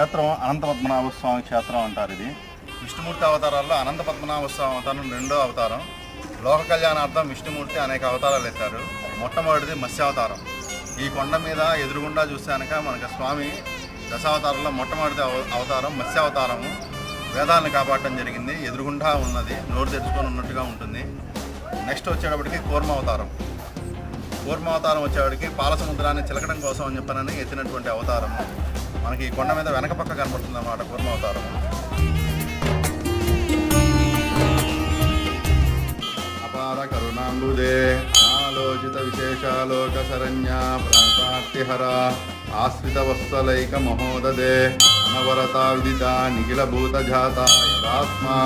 క్షేత్రం అనంత పద్మనాభ స్వామి క్షేత్రం అంటారు. ఇది విష్ణుమూర్తి అవతారాల్లో అనంత పద్మనాభ స్వామి అవతారం రెండో అవతారం. లోక కళ్యాణార్థం విష్ణుమూర్తి అనేక అవతారాలు ఎత్తారు. మొట్టమొదటిది మత్స్యావతారం. ఈ కొండ మీద ఎదురుగుండా చూసాక మనకి స్వామి దశావతారంలో మొట్టమొదటి అవతారం మత్స్యావతారము. వేదాలను కాపాడటం జరిగింది. ఎదురుగుండా ఉన్నది, నోరు తెరుచుకొని ఉన్నట్టుగా ఉంటుంది. నెక్స్ట్ వచ్చేటప్పటికి కూర్మావతారం. కూర్మావతారం వచ్చేవాడికి పాల సముద్రాన్ని చిలకడం కోసం అని చెప్పనని ఎత్తినటువంటి అవతారము. మనకి ఈ కొండ మీద వెనక పక్క కనపడుతుంది అన్నమాట కూర్మావతారము. అపార కరుణాంబుదే ఆలోచిత విశేషాలోక శరణ్య ప్రాంతార్తిహర ఆశ్రిత వత్సలైక మహోదదే అనవరత విదిత నిఖిల భూత జాత యదాత్మా